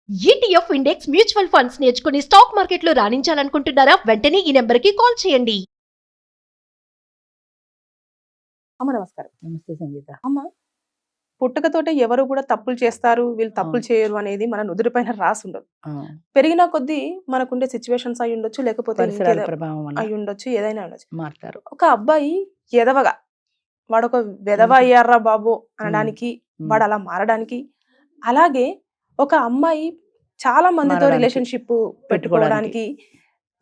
ETF index mutual funds నేర్చుకుని stock మార్కెట్లో రాణించాలనుకుంటున్నారా? వెంటనే ఈ నెంబర్కి కాల్ చేయండి. అమ్మ నమస్కారం. నమస్తే సంగీత. అమ్మ పుట్టుకతోటే ఎవరు కూడా తప్పులు చేస్తారు, వీళ్ళు తప్పులు చేయరు అనేది మన నుదుటిపైన రాసి ఉండదు. పెరిగిన కొద్దీ మనకుండే సిచ్యువేషన్స్ అయి ఉండొచ్చు, లేకపోతే పరిసరాల ప్రభావం వల్ల అయి ఉండొచ్చు, ఏదైనా ఉండొచ్చు. మారుతారు. ఒక అబ్బాయి ఎదవగా వాడొక వెదవ అయ్యారా బాబు అనడానికి, వాడు అలా మారడానికి, అలాగే ఒక అమ్మాయి చాలా మందితో రిలేషన్షిప్ పెట్టుకోవడానికి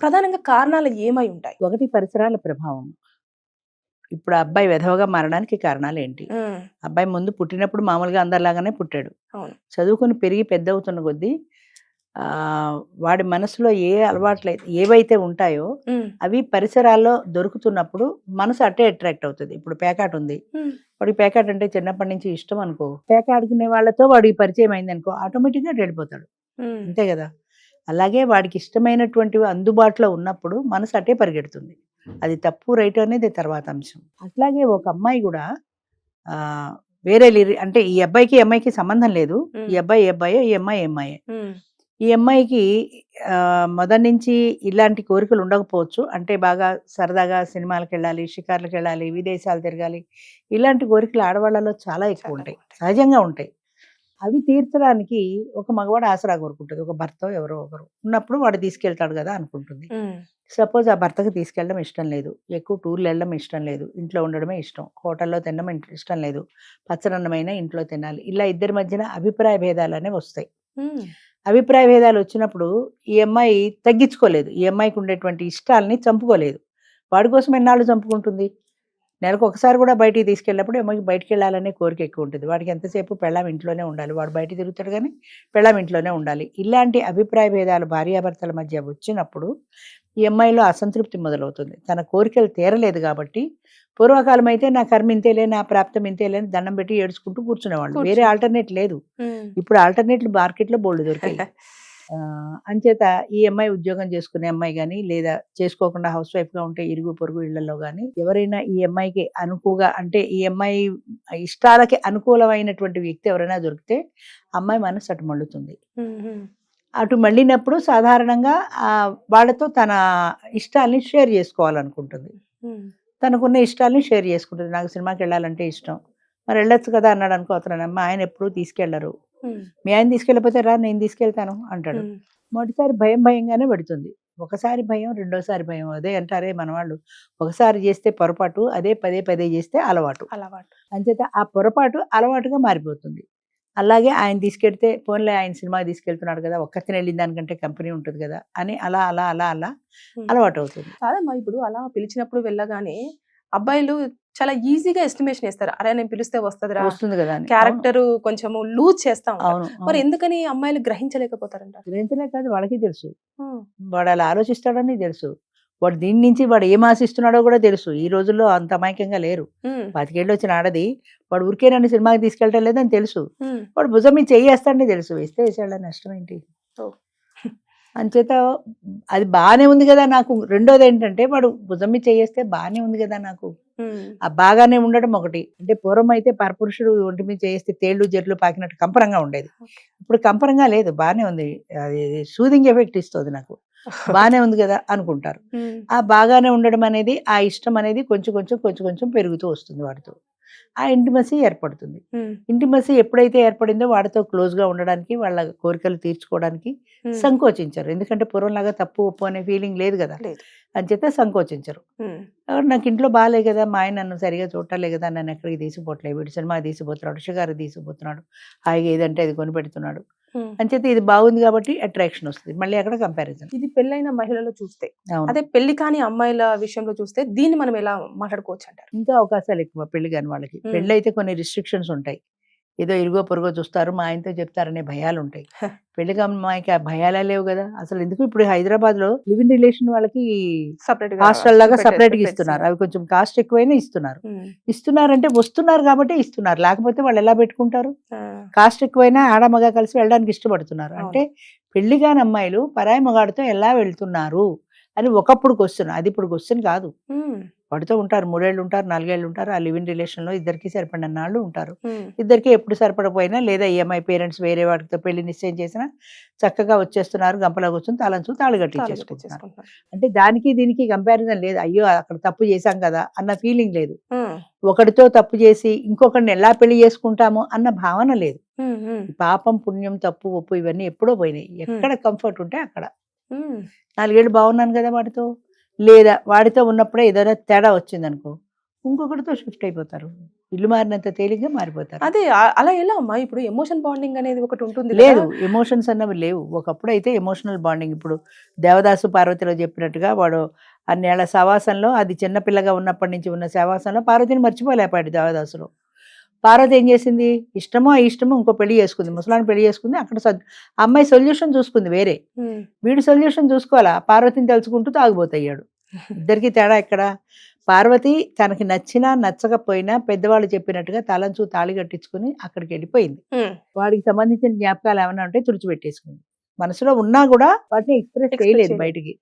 ప్రధానంగా కారణాలు ఏమై ఉంటాయి? ఒకటి పరిసరాల ప్రభావం. ఇప్పుడు అబ్బాయి వెధవగా మారడానికి కారణాలు ఏంటి? అబ్బాయి ముందు పుట్టినప్పుడు మామూలుగా అందరిలాగానే పుట్టాడు. చదువుకుని పెరిగి పెద్ద అవుతున్న కొద్దీ వాడి మనసులో ఏ అలవాట్లు ఏవైతే ఉంటాయో అవి పరిసరాల్లో దొరుకుతున్నప్పుడు మనసు అట్టే అట్రాక్ట్ అవుతుంది. ఇప్పుడు పేకాట ఉంది, వాడికి పేకాట అంటే చిన్నప్పటి నుంచి ఇష్టం అనుకో, పేక ఆడుకునే వాళ్ళతో వాడికి పరిచయం అయింది అనుకో, ఆటోమేటిక్గా వెళ్ళిపోతాడు. అంతే కదా. అలాగే వాడికి ఇష్టమైనటువంటివి అందుబాటులో ఉన్నప్పుడు మనసు అట్టే పరిగెడుతుంది. అది తప్పు రైట్ అనేది తర్వాత అంశం. అట్లాగే ఒక అమ్మాయి కూడా వేరే అంటే ఈ అబ్బాయికి అమ్మాయికి సంబంధం లేదు. ఈ అబ్బాయి ఈ అమ్మాయి ఈ అమ్మాయికి మొదటి నుంచి ఇలాంటి కోరికలు ఉండకపోవచ్చు. అంటే బాగా సరదాగా సినిమాలకు వెళ్ళాలి, షికార్లకు వెళ్ళాలి, విదేశాలు తిరగాలి, ఇలాంటి కోరికలు ఆడవాళ్ళలో చాలా ఎక్కువ ఉంటాయి, సహజంగా ఉంటాయి. అవి తీర్చడానికి ఒక మగవాడు ఆసరా కోరుకుంటుంది. ఒక భర్త ఎవరో ఒకరు ఉన్నప్పుడు వాడు తీసుకెళ్తాడు కదా అనుకుంటుంది. సపోజ్ ఆ భర్తకు తీసుకెళ్ళడం ఇష్టం లేదు, ఎక్కువ టూర్లు వెళ్ళడం ఇష్టం లేదు, ఇంట్లో ఉండడమే ఇష్టం, హోటల్లో తినడం ఇష్టం లేదు, పచ్చనన్నమైన ఇంట్లో తినాలి, ఇలా ఇద్దరి మధ్యన అభిప్రాయ భేదాలు అనేవి వస్తాయి. అభిప్రాయ భేదాలు వచ్చినప్పుడు ఈ అమ్మాయి తగ్గించుకోలేదు, ఈ అమ్మాయికి ఉండేటువంటి ఇష్టాలని చంపుకోలేదు. వాడి కోసం ఎన్నాళ్ళు చంపుకుంటుంది? నెలకు ఒకసారి కూడా బయటికి తీసుకెళ్ళినప్పుడు అమ్మాయికి బయటికి వెళ్ళాలనే కోరిక ఎక్కువ ఉంటుంది. వాడికి ఎంతసేపు పెళ్ళాం ఇంట్లోనే ఉండాలి, వాడు బయట తిరుగుతాడు కానీ పెళ్ళాం ఇంట్లోనే ఉండాలి. ఇలాంటి అభిప్రాయ భేదాలు భార్యాభర్తల మధ్య వచ్చినప్పుడు ఈ అమ్మాయిలో అసంతృప్తి మొదలవుతుంది. తన కోరికలు తీరలేదు కాబట్టి, పూర్వకాలం అయితే నా కర్మ ఇంతేలే, నా ప్రాప్తం ఇంతేలే అని దండం పెట్టి ఏడ్చుకుంటూ కూర్చునేవాళ్ళు. వేరే ఆల్టర్నేట్ లేదు. ఇప్పుడు ఆల్టర్నేట్లు మార్కెట్లో బోల్డ్ దొరికాయి. అంచేత ఈ అమ్మాయి ఉద్యోగం చేసుకునే అమ్మాయి కానీ, లేదా చేసుకోకుండా హౌస్ వైఫ్గా ఉంటే ఇరుగు పొరుగు ఇళ్లలో కానీ ఎవరైనా ఈ అమ్మాయికి అనుకుగా, అంటే ఈ అమ్మాయి ఇష్టాలకి అనుకూలమైనటువంటి వ్యక్తి ఎవరైనా దొరికితే అమ్మాయి మనసు అటు మళ్ళుతుంది. అటు మళ్ళినప్పుడు సాధారణంగా వాళ్ళతో తన ఇష్టాలని షేర్ చేసుకోవాలనుకుంటుంది. తనకున్న ఇష్టాలని షేర్ చేసుకుంటుంది. నాకు సినిమాకి వెళ్ళాలంటే ఇష్టం, మరి వెళ్ళొచ్చు కదా అన్నాడు అనుకో, అతనమ్మ ఆయన ఎప్పుడూ తీసుకెళ్లరు, మీ ఆయన తీసుకెళ్ళిపోతే రా నేను తీసుకెళ్తాను అంటాడు. మొదటిసారి భయంగానే పెడుతుంది, ఒకసారి భయం, రెండోసారి భయం. అదే అంటారే మన వాళ్ళు, ఒకసారి చేస్తే పొరపాటు, అదే పదే చేస్తే అలవాటు. అంచేత ఆ పొరపాటు అలవాటుగా మారిపోతుంది. అలాగే ఆయన తీసుకెళ్తే పోన్లే ఆయన సినిమాకి తీసుకెళ్తున్నాడు కదా, ఒక్కతిని వెళ్ళిన దానికంటే కంపెనీ ఉంటుంది కదా అని అలా అలా అలా అలా అలవాటు అవుతుంది. కాదమ్మా, ఇప్పుడు అలా పిలిచినప్పుడు వెళ్ళగానే అబ్బాయిలు చాలా ఈజీగా ఎస్టిమేషన్ వేస్తారు, అరే నేను పిలిస్తే వస్తుంది కదా, క్యారెక్టర్ కొంచెం లూజ్ చేస్తా ఉంటారు. మరి ఎందుకని అమ్మాయిలు గ్రహించలేకపోతారంట? గ్రహించలే కాదు, వాళ్ళకి తెలుసు, వాడు అలా ఆలోచిస్తాడని తెలుసు, వాడు దీని నుంచి వాడు ఏం ఆశిస్తున్నాడో కూడా తెలుసు. ఈ రోజుల్లో అంత అమాయకంగా లేరు. 25 ఏళ్ళు వచ్చిన ఆడది వాడు ఊరికే నన్ను సినిమాకి తీసుకెళ్ళటం లేదని తెలుసు, వాడు భుజం మీద చెయ్యేస్తాడని తెలుసు, వేస్తే వేసాడు, నష్టం ఏంటి? అంచేత అది బాగానే ఉంది కదా నాకు. రెండోది ఏంటంటే వాడు భుజం మీద చేయేస్తే బాగానే ఉంది కదా నాకు. ఆ బాగానే ఉండడం ఒకటి. అంటే పూర్వం అయితే పరపురుషుడు ఒంటి మీద చేస్తే తేళ్లు జర్లు పాకినట్టు కంపరంగా ఉండేది. ఇప్పుడు కంపరంగా లేదు, బాగానే ఉంది. అది సూదింగ్ ఎఫెక్ట్ ఇస్తుంది నాకు, బాగానే ఉంది కదా అనుకుంటారు. ఆ బాగానే ఉండడం అనేది, ఆ ఇష్టం అనేది కొంచెం పెరుగుతూ వస్తుంది వాడితో. ఆ ఇంటిమసీ ఏర్పడుతుంది. ఇంటిమసీ ఎప్పుడైతే ఏర్పడిందో వాడితో క్లోజ్గా ఉండడానికి, వాళ్ళ కోరికలు తీర్చుకోవడానికి సంకోచించరు. ఎందుకంటే పూర్వంలాగా తప్పు ఒప్పు అనే ఫీలింగ్ లేదు కదా, అంచేత సంకోచించరు. నాకు ఇంట్లో బాగాలే కదా, మా ఆయన నన్ను సరిగా చూడలే కదా, నన్ను ఎక్కడికి తీసుకుపోవట్లేదు, వీడు సినిమా తీసుకుపోతున్నాడు, షుగర్ తీసుకుపోతున్నాడు, హాయిగా ఏదంటే అది కొనిపెడుతున్నాడు, అంచేత ఇది బాగుంది కాబట్టి అట్రాక్షన్ వస్తుంది. మళ్ళీ అక్కడ కంపారిజన్. ఇది పెళ్ళైన మహిళలో చూస్తే, అదే పెళ్లి కాని అమ్మాయిల విషయంలో చూస్తే దీన్ని మనం ఎలా మాట్లాడుకోవచ్చు అంటారు? ఇంకా అవకాశాలు ఎక్కువ పెళ్లి కాని వాళ్ళకి. పెళ్లి అయితే కొన్ని రిస్ట్రిక్షన్స్ ఉంటాయి, ఏదో ఇరుగో పొరుగో చూస్తారు, మా ఆయనతో చెప్తారనే భయాలు ఉంటాయి. పెళ్లిగా అమ్మాయికి ఆ భయాలే లేవు కదా అసలు. ఎందుకు ఇప్పుడు హైదరాబాద్ లో లివ్ ఇన్ రిలేషన్ వాళ్ళకి హాస్టల్ లాగా సపరేట్ గా ఇస్తున్నారు. అవి కొంచెం కాస్ట్ ఎక్కువైనా ఇస్తున్నారంటే వస్తున్నారు కాబట్టి ఇస్తున్నారు, లేకపోతే వాళ్ళు ఎలా పెట్టుకుంటారు? కాస్ట్ ఎక్కువైనా ఆడమగా కలిసి వెళ్ళడానికి ఇష్టపడుతున్నారు. అంటే పెళ్లి కాని అమ్మాయిలు పరాయి మగాడితో ఎలా వెళ్తున్నారు అని ఒకప్పుడు క్వశ్చన్, అది ఇప్పుడు క్వశ్చన్ కాదు. వాడితో ఉంటారు 3 ఏళ్ళు ఉంటారు 4 ఏళ్ళు ఉంటారు. ఆ లివ్ ఇన్ రిలేషన్లో ఇద్దరికి సరిపడిన నాళ్ళు ఉంటారు. ఇద్దరికి ఎప్పుడు సరిపడపోయినా లేదా ఈఎంఐ పేరెంట్స్ వేరే వాటితో పెళ్లి నిశ్చయం చేసినా చక్కగా వచ్చేస్తున్నారు, గంపలో కూర్చొని తాళి కట్టించేసుకుంటున్నారు. అంటే దానికి దీనికి కంపారిజన్ లేదు. అయ్యో అక్కడ తప్పు చేశాం కదా అన్న ఫీలింగ్ లేదు. ఒకటితో తప్పు చేసి ఇంకొకరిని ఎలా పెళ్లి చేసుకుంటాము అన్న భావన లేదు. పాపం పుణ్యం తప్పు ఒప్పు ఇవన్నీ ఎప్పుడో పోయినాయి. ఎక్కడ కంఫర్ట్ ఉంటే అక్కడ. 4 ఏళ్ళు బాగున్నాను కదా వాడితో, లేదా వాడితో ఉన్నప్పుడే ఏదైనా తేడా వచ్చింది అనుకో ఇంకొకటితో షిఫ్ట్ అయిపోతారు. ఇల్లు మారినంత తేలిగ్గా మారిపోతారు. అదే అలా ఎలా అమ్మా? ఇప్పుడు ఎమోషన్ బాండింగ్ అనేది ఒకటి ఉంటుంది లేదు, ఎమోషన్స్ అన్నవి లేవు. ఒకప్పుడు అయితే ఎమోషనల్ బాండింగ్. ఇప్పుడు దేవదాసు పార్వతిలో చెప్పినట్టుగా వాడు అన్నేళ్ల సవాసంలో, అది చిన్నపిల్లగా ఉన్నప్పటి నుంచి ఉన్న సవాసంలో పార్వతిని మర్చిపోలేపాడు దేవదాసులో. పార్వతి ఏం చేసింది? ఇష్టమో ఇష్టమో ఇంకో పెళ్లి చేసుకుంది, ముసలాన్ని పెళ్లి చేసుకుంది. అక్కడ అమ్మాయి సొల్యూషన్ చూసుకుంది వేరే, వీడు సొల్యూషన్ చూసుకోవాలా? పార్వతిని తలుచుకుంటూ తాగుబోతయ్యాడు. ఇద్దరికి తేడా ఎక్కడ? పార్వతి తనకి నచ్చినా నచ్చకపోయినా పెద్దవాళ్ళు చెప్పినట్టుగా తలంచు తాళి కట్టించుకుని అక్కడికి వెళ్ళిపోయింది. వాడికి సంబంధించిన జ్ఞాపకాలు ఏమైనా ఉంటే తుడిచిపెట్టేసుకుంది. మనసులో ఉన్నా కూడా వాటిని ఎక్స్ప్రెస్ చేయలేదు బయటికి.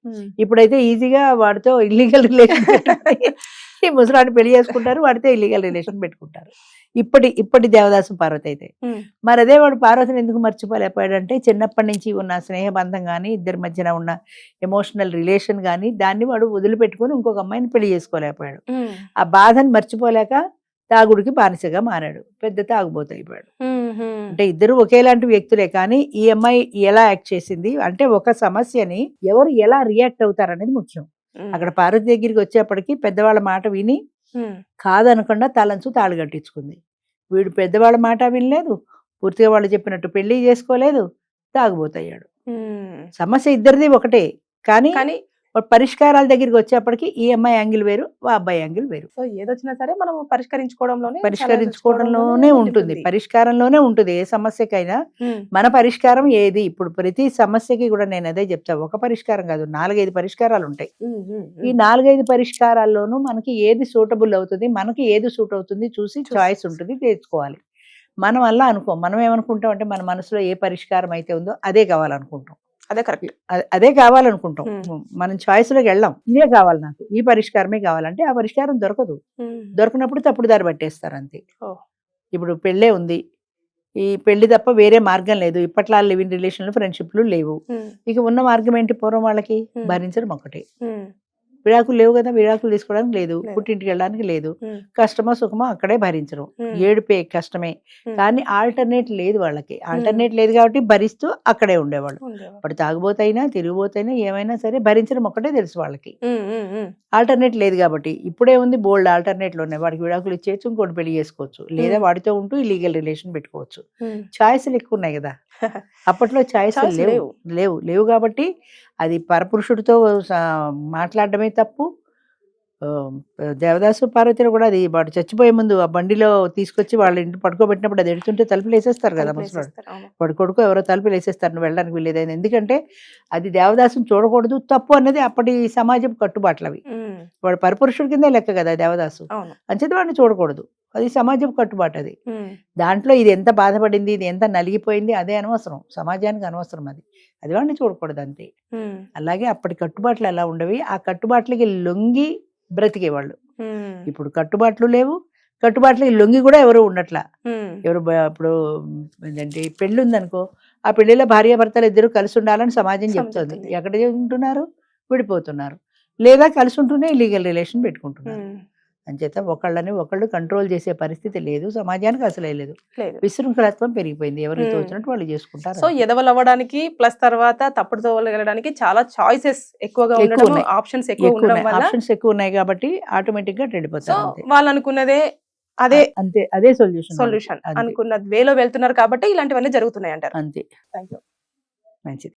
ఇప్పుడైతే ఈజీగా వాడితో ఇల్లీగల్ రిలేషన్ ఈ ముసలాన్ని పెళ్లి చేసుకుంటారు, వాడితో ఇల్లీగల్ రిలేషన్ పెట్టుకుంటారు. ఇప్పటి దేవదాసు పార్వతి అయితే. మరి అదే వాడు పార్వతిని ఎందుకు మర్చిపోలేకపోయాడంటే చిన్నప్పటి నుంచి ఉన్న స్నేహబంధం కానీ ఇద్దరి మధ్యన ఉన్న ఎమోషనల్ రిలేషన్ కానీ దాన్ని వాడు వదిలిపెట్టుకుని ఇంకొక అమ్మాయిని పెళ్లి చేసుకోలేకపోయాడు. ఆ బాధని మర్చిపోలేక తాగుడికి బానిసగా మారాడు, పెద్ద తాగుబోతైపోయాడు. అంటే ఇద్దరు ఒకేలాంటి వ్యక్తులే, కానీ ఈ అమ్మాయి ఎలా యాక్ట్ చేసింది అంటే ఒక సమస్యని ఎవరు ఎలా రియాక్ట్ అవుతారనేది ముఖ్యం. అక్కడ పార్వతి దగ్గరికి వచ్చేప్పటికి పెద్దవాళ్ళ మాట విని కాదనకుండా తలంచు తాళి కట్టించుకుంది. వీడు పెద్దవాళ్ళ మాట వినలేదు, పూర్తిగా వాళ్ళు చెప్పినట్టు పెళ్లి చేసుకోలేదు, తాగుబోతయ్యాడు. సమస్య ఇద్దరిది ఒకటే, కానీ పరిష్కారాల దగ్గరికి వచ్చేప్పటికి ఈ అమ్మాయి యాంగిల్ వేరు, ఆ అబ్బాయి యాంగిల్ వేరు. సో ఏదొచ్చినా సరే మనం పరిష్కరించుకోవడంలోనే ఉంటుంది, పరిష్కారంలోనే ఉంటుంది. ఏ సమస్యకైనా మన పరిష్కారం ఏది? ఇప్పుడు ప్రతి సమస్యకి కూడా నేను అదే చెప్తా, ఒక పరిష్కారం కాదు, 4-5 పరిష్కారాలు ఉంటాయి. ఈ 4-5 పరిష్కారాల్లోనూ మనకి ఏది సూటబుల్ అవుతుంది, మనకి ఏది సూట్ అవుతుంది చూసి చాయిస్ ఉంటుంది, తెచ్చుకోవాలి. మనం అలా మనం ఏమనుకుంటాం అంటే మన మనసులో ఏ పరిష్కారం అయితే ఉందో అదే కావాలనుకుంటాం. అదే కరెక్ట్, అదే కావాలనుకుంటాం. మనం చాయిస్లోకి వెళ్ళాం, ఇదే కావాలి నాకు, ఈ పరిష్కారమే కావాలంటే ఆ పరిష్కారం దొరకదు. దొరకనప్పుడు తప్పుడు దారి పట్టేస్తారు అంతే. ఇప్పుడు పెళ్ళే ఉంది, ఈ పెళ్లి తప్ప వేరే మార్గం లేదు. ఇప్పట్లో లివ్ ఇన్ రిలేషన్లు ఫ్రెండ్షిప్లు లేవు. ఇక ఉన్న మార్గం ఏంటి? పూర్వం వాళ్ళకి భరించడం ఒకటే. విడాకులు లేవు కదా, విడాకులు తీసుకోవడానికి లేదు, పుట్టింటికి వెళ్ళడానికి లేదు, కష్టమో సుఖమో అక్కడే భరించడం, ఏడుపే కష్టమే. కానీ ఆల్టర్నేట్ లేదు వాళ్ళకి, ఆల్టర్నేట్ లేదు కాబట్టి భరిస్తూ అక్కడే ఉండేవాళ్ళు. ఇప్పుడు తాగుబోతైనా తిరిగిపోతైనా ఏమైనా సరే భరించడం ఒక్కటే తెలుసు వాళ్ళకి, ఆల్టర్నేట్ లేదు కాబట్టి. ఇప్పుడే ఉంది బోల్డ్ ఆల్టర్నేట్లు ఉన్నాయి. వాడికి విడాకులు ఇచ్చేయచ్చు, ఇంకోటి పెళ్లి చేసుకోవచ్చు, లేదా వాడితో ఉంటూ ఇల్లీగల్ రిలేషన్ పెట్టుకోవచ్చు. చాయిస్లు ఎక్కువ ఉన్నాయి కదా. అప్పట్లో చాయిస్లు లేవు కాబట్టి అది పరపురుషుడితో మాట్లాడడమే తప్పు. దేవదాసు పార్వతిలో కూడా అది వాడు చచ్చిపోయే ముందు ఆ బండిలో తీసుకొచ్చి వాళ్ళ ఇంటి పడుకోబెట్టినప్పుడు అది ఎడుతుంటే తలుపులు వేసేస్తారు కదా ముసలాడు, వాడు కొడుకు ఎవరో తలుపులు వేసేస్తారు, నువ్వు వెళ్ళడానికి వీలేదైంది. ఎందుకంటే అది దేవదాసుని చూడకూడదు, తప్పు అన్నది అప్పటి సమాజం కట్టుబాట్లు అవి. వాడు పరపురుషుడి కిందే లెక్క కదా దేవదాసు, అంచేది వాడిని చూడకూడదు, అది సమాజం కట్టుబాటు. అది దాంట్లో ఇది ఎంత బాధపడింది, ఇది ఎంత నలిగిపోయింది అదే అనవసరం, సమాజానికి అనవసరం. అది వాడిని చూడకూడదు అంతే. అలాగే అప్పటి కట్టుబాట్లు ఎలా ఉండవి, ఆ కట్టుబాట్లకి లొంగి బ్రతికేవాళ్ళు. ఇప్పుడు కట్టుబాట్లు లేవు, కట్టుబాట్లకి లొంగి కూడా ఎవరు ఉండట్లా. ఎవరు ఇప్పుడు ఏంటంటే పెళ్లి ఉందనుకో, ఆ పెళ్లిలో భార్యాభర్తలు ఇద్దరు కలిసి ఉండాలని సమాజం చెప్తుంది. ఎక్కడ ఉంటున్నారు? విడిపోతున్నారు, లేదా కలిసి ఉంటూనే ఇల్లీగల్ రిలేషన్ పెట్టుకుంటున్నారు. అంచేత ఒకళ్ళు కంట్రోల్ చేసే పరిస్థితి లేదు, సమాజానికి అసలే లేదు. విశృంఖలత్వం పెరిగిపోయింది, ఎవరికి తోచినట్టు వాళ్ళు చేసుకుంటారు. సో ఎదవలు అవ్వడానికి ప్లస్ తర్వాత తప్పుడు తోవలు వెళ్ళడానికి చాలా చాయిసెస్ ఎక్కువగా ఉండడం, ఆప్షన్స్ ఎక్కువ ఉన్నాయి కాబట్టి ఆటోమేటిక్ గా వెళ్ళిపోతారు. వాళ్ళు అనుకున్నదే అదే, అంతే, అదే సొల్యూషన్ అనుకున్న వేలో వెళ్తున్నారు కాబట్టి ఇలాంటివన్నీ జరుగుతున్నాయి అంటారు. అంతే. మంచిది.